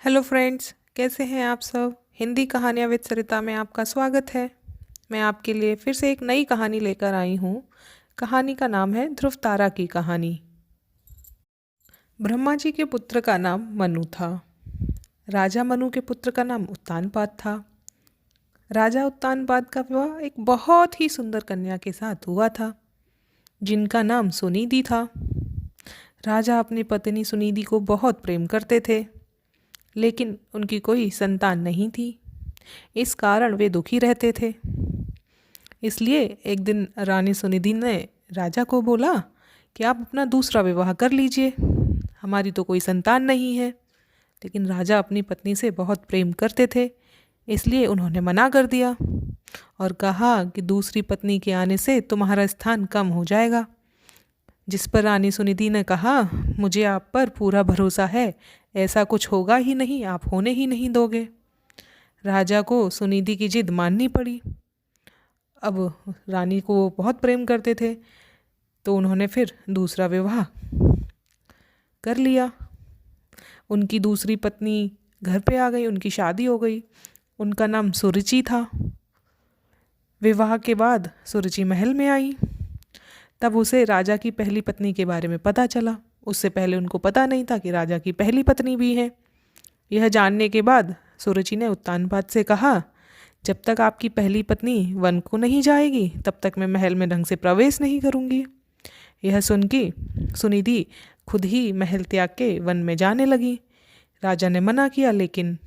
Hello friends, कैसे हैं आप सब। हिंदी कहानियाँ विद सरिता में आपका स्वागत है। मैं आपके लिए फिर से एक नई कहानी लेकर आई हूँ। कहानी का नाम है ध्रुव तारा की कहानी। ब्रह्मा जी के पुत्र का नाम मनु था। राजा मनु के पुत्र का नाम उत्तानपाद था। राजा उत्तानपाद का विवाह एक बहुत ही सुंदर कन्या के साथ हुआ था, जिनका नाम सुनिधि था। राजा अपनी पत्नी सुनिधि को बहुत प्रेम करते थे, लेकिन उनकी कोई संतान नहीं थी। इस कारण वे दुखी रहते थे। इसलिए एक दिन रानी सुनिधि ने राजा को बोला कि आप अपना दूसरा विवाह कर लीजिए, हमारी तो कोई संतान नहीं है। लेकिन राजा अपनी पत्नी से बहुत प्रेम करते थे, इसलिए उन्होंने मना कर दिया और कहा कि दूसरी पत्नी के आने से तुम्हारा स्थान कम हो जाएगा। जिस पर रानी सुनिधि ने कहा, मुझे आप पर पूरा भरोसा है, ऐसा कुछ होगा ही नहीं, आप होने ही नहीं दोगे। राजा को सुनिधि की जिद माननी पड़ी। अब रानी को वो बहुत प्रेम करते थे, तो उन्होंने फिर दूसरा विवाह कर लिया। उनकी दूसरी पत्नी घर पे आ गई, उनकी शादी हो गई। उनका नाम सुरुचि था। विवाह के बाद सुरुचि महल में आई। तब उसे राजा की पहली पत्नी के बारे में पता चला। उससे पहले उनको पता नहीं था कि राजा की पहली पत्नी भी है। यह जानने के बाद सुरुचि ने उत्तानपाद से कहा, जब तक आपकी पहली पत्नी वन को नहीं जाएगी तब तक मैं महल में ढंग से प्रवेश नहीं करूंगी। यह सुन के सुनिधि खुद ही महल त्याग के वन में जाने लगी। राजा ने मना किया, लेकिन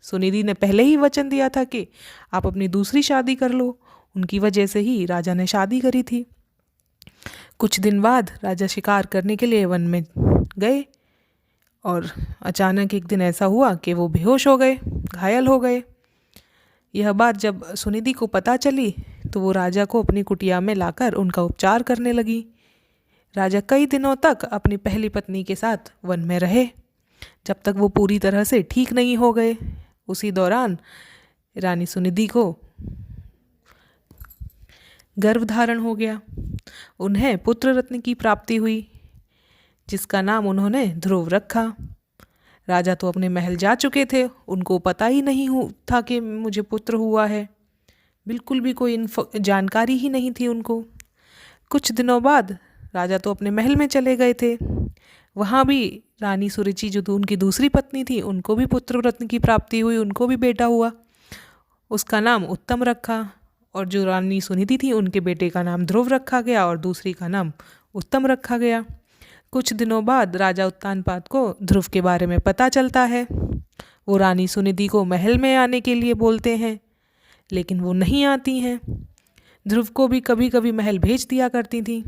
सुनिधि ने पहले ही वचन दिया था कि आप अपनी दूसरी शादी कर लो। उनकी वजह से ही राजा ने शादी करी थी। कुछ दिन बाद राजा शिकार करने के लिए वन में गए और अचानक एक दिन ऐसा हुआ कि वो बेहोश हो गए, घायल हो गए। यह बात जब सुनिधि को पता चली तो वो राजा को अपनी कुटिया में लाकर उनका उपचार करने लगी। राजा कई दिनों तक अपनी पहली पत्नी के साथ वन में रहे, जब तक वो पूरी तरह से ठीक नहीं हो गए। उसी दौरान रानी सुनिधि को गर्भधारण हो गया। उन्हें पुत्र रत्न की प्राप्ति हुई, जिसका नाम उन्होंने ध्रुव रखा। राजा तो अपने महल जा चुके थे, उनको पता ही नहीं था कि मुझे पुत्र हुआ है। बिल्कुल भी कोई जानकारी ही नहीं थी उनको। कुछ दिनों बाद राजा तो अपने महल में चले गए थे। वहाँ भी रानी सुरुचि जो उनकी दूसरी पत्नी थी, उनको भी पुत्र रत्न की प्राप्ति हुई, उनको भी बेटा हुआ। उसका नाम उत्तम रखा। और जो रानी सुनिधि थी, उनके बेटे का नाम ध्रुव रखा गया और दूसरी का नाम उत्तम रखा गया। कुछ दिनों बाद राजा उत्तानपाद को ध्रुव के बारे में पता चलता है। वो रानी सुनिधि को महल में आने के लिए बोलते हैं, लेकिन वो नहीं आती हैं। ध्रुव को भी कभी कभी महल भेज दिया करती थी।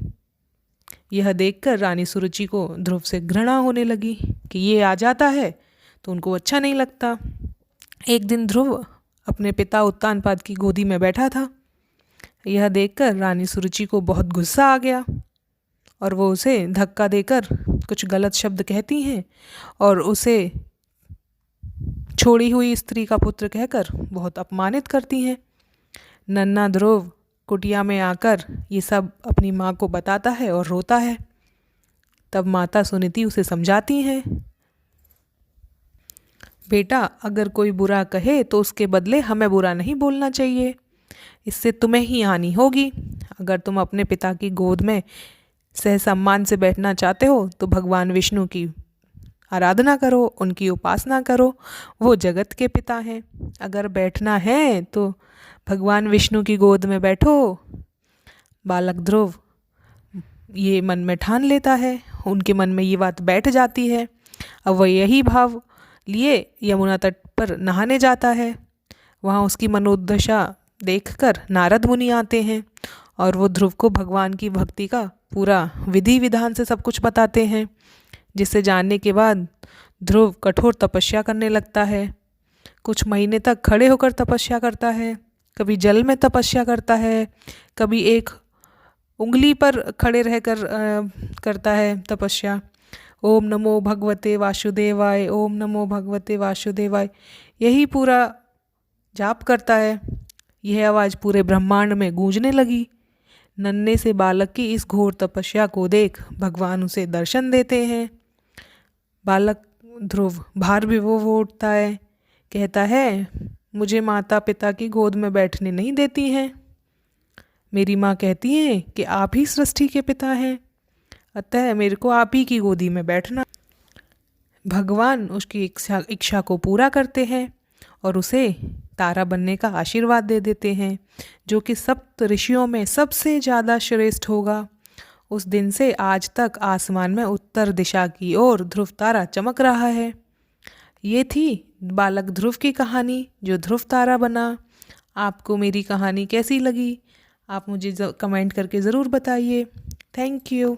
यह देखकर रानी सुरुचि को ध्रुव से घृणा होने लगी कि ये आ जाता है तो उनको अच्छा नहीं लगता। एक दिन ध्रुव अपने पिता उत्तानपाद की गोदी में बैठा था। यह देखकर रानी सुरुचि को बहुत गुस्सा आ गया और वो उसे धक्का देकर कुछ गलत शब्द कहती हैं और उसे छोड़ी हुई स्त्री का पुत्र कहकर बहुत अपमानित करती हैं। नन्हा ध्रुव कुटिया में आकर ये सब अपनी माँ को बताता है और रोता है। तब माता सुनिधि उसे समझाती हैं, बेटा, अगर कोई बुरा कहे तो उसके बदले हमें बुरा नहीं बोलना चाहिए, इससे तुम्हें ही हानि होगी। अगर तुम अपने पिता की गोद में सहसम्मान से बैठना चाहते हो तो भगवान विष्णु की आराधना करो, उनकी उपासना करो, वो जगत के पिता हैं। अगर बैठना है तो भगवान विष्णु की गोद में बैठो। बालक ध्रुव ये मन में ठान लेता है, उनके मन में ये बात बैठ जाती है। अब वह यही भाव लिए यमुना तट पर नहाने जाता है। वहाँ उसकी मनोदशा देखकर नारद मुनि आते हैं और वो ध्रुव को भगवान की भक्ति का पूरा विधि विधान से सब कुछ बताते हैं, जिसे जानने के बाद ध्रुव कठोर तपस्या करने लगता है। कुछ महीने तक खड़े होकर तपस्या करता है, कभी जल में तपस्या करता है, कभी एक उंगली पर खड़े रहकर करता है तपस्या। ओम नमो भगवते वासुदेवाय, ओम नमो भगवते वासुदेवाय, यही पूरा जाप करता है। यह आवाज़ पूरे ब्रह्मांड में गूंजने लगी। नन्हे से बालक की इस घोर तपस्या को देख भगवान उसे दर्शन देते हैं। बालक ध्रुव भार भी वो उठता है, कहता है मुझे माता पिता की गोद में बैठने नहीं देती हैं। मेरी माँ कहती है कि आप ही सृष्टि के पिता हैं, अतः मेरे को आप ही की गोदी में बैठना। भगवान उसकी इच्छा को पूरा करते हैं और उसे तारा बनने का आशीर्वाद दे देते हैं, जो कि सप्त ऋषियों में सबसे ज़्यादा श्रेष्ठ होगा। उस दिन से आज तक आसमान में उत्तर दिशा की ओर ध्रुव तारा चमक रहा है। ये थी बालक ध्रुव की कहानी जो ध्रुव तारा बना। आपको मेरी कहानी कैसी लगी? आप मुझे कमेंट करके ज़रूर बताइए। Thank you.